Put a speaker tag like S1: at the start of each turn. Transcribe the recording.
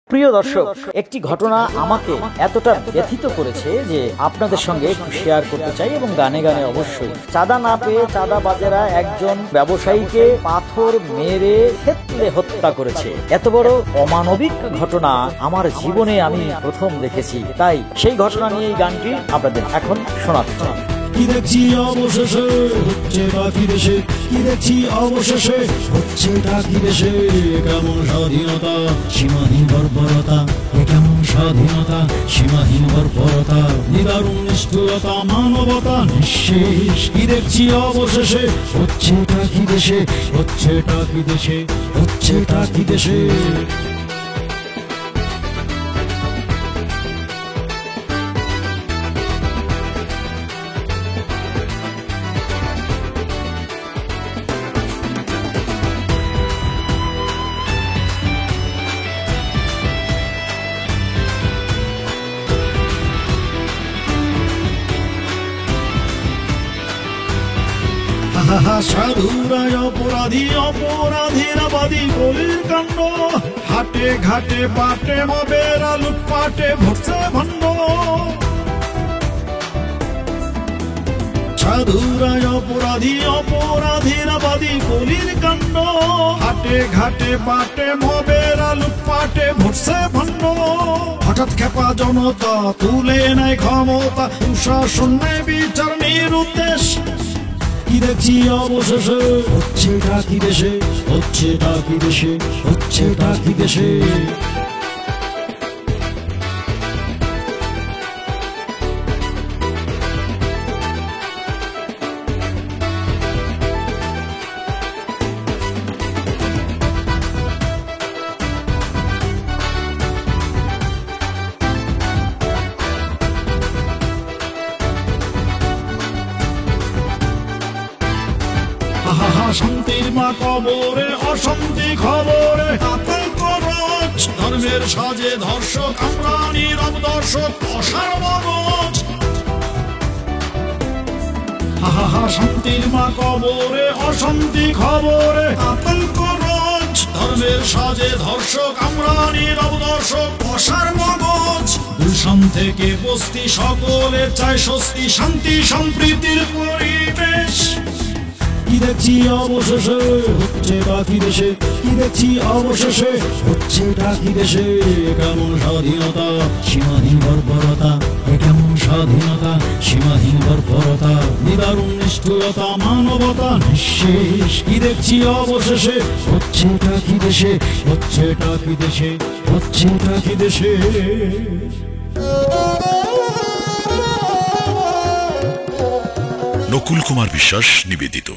S1: প্রিয় দর্শক, একটি ঘটনা আমাকে এতটা ব্যথিত করেছে যে আপনাদের সঙ্গে একটু শেয়ার করতে চাই এবং গানে গানে অবশ্যই। চাঁদা না পেয়ে চাঁদাবাজেরা একজন ব্যবসায়ীকে পাথর মেরে থেতলে হত্যা করেছে। এত বড় অমানবিক ঘটনা আমার জীবনে আমি প্রথম দেখেছি। তাই সেই ঘটনা নিয়ে এই গানটি আপনাদের এখন শোনাচ্ছি।
S2: কি দেখছি অবশেষে হচ্ছে বাকি দেশে, কি দেখছি অবশেষে হচ্ছে বাকি দেশে। কেমন স্বাধীনতা, সীমাহীন বর্বরতা, কেমন স্বাধীনতা, সীমাহীন বর্বরতা, নিদারুণ নিষ্ঠুরতা, মানবতা নিঃশেষ। কি দেখছি অবশেষে হচ্ছে বাকি দেশে, হচ্ছে বাকি দেশে, হচ্ছে বাকি দেশে। সাধুরাই অপরাধী, অপরাধীরা বাদী গলির কাণ্ড। হাটে ঘাটে পাটে মবেরা লুটপাটে ভরছে ভণ্ড। সাধুরাই অপরাধী, অপরাধীরা বাদী গলির কাণ্ড। হাটে ঘাটে পাটে মবেরা লুটপাটে ভরছে ভণ্ড। হঠাৎ খেপা জনতা তুলে নেয় ক্ষমতা, প্রশাসন নেয় বিচার নিরুদ্দেশ। কি দেখছি অবশেষে হচ্ছে বাকি দেশে, হচ্ছে বাকি দেশে, হচ্ছে বাকি দেশে। শান্তির মা কবরে অশান্তি খবরে আতঙ্ক রোজ। ধর্মের সাজে ধর্ষক, আমরা নীরব দর্শক, অসারবগজ। শান্তির মা কবরে অশান্তি খবরে আতঙ্ক রোজ। ধর্মের সাজে ধর্ষক, আমরা নীরব দর্শক, অসারবগজ। গুলশান থেকে বস্তি সকলে চায় স্বস্তি, শান্তি সম্প্রীতির পরিবেশ। কি দেখছি অবশেষে হচ্ছে বাকি দেশে, কি দেখছি অবশেষে হচ্ছে বাকি দেশে। কেমন স্বাধীনতা, সীমাহীন বর্বরতা, কেমন স্বাধীনতা, সীমাহীন বর্বরতা, নিদারুণ নিষ্ঠুরতা, মানবতা নিঃশেষ। কি দেখছি অবশেষে হচ্ছে বাকি দেশে, হচ্ছে বাকি দেশে, হচ্ছে বাকি দেশে।
S3: নকুল কুমার বিশ্বাস নিবেদিত।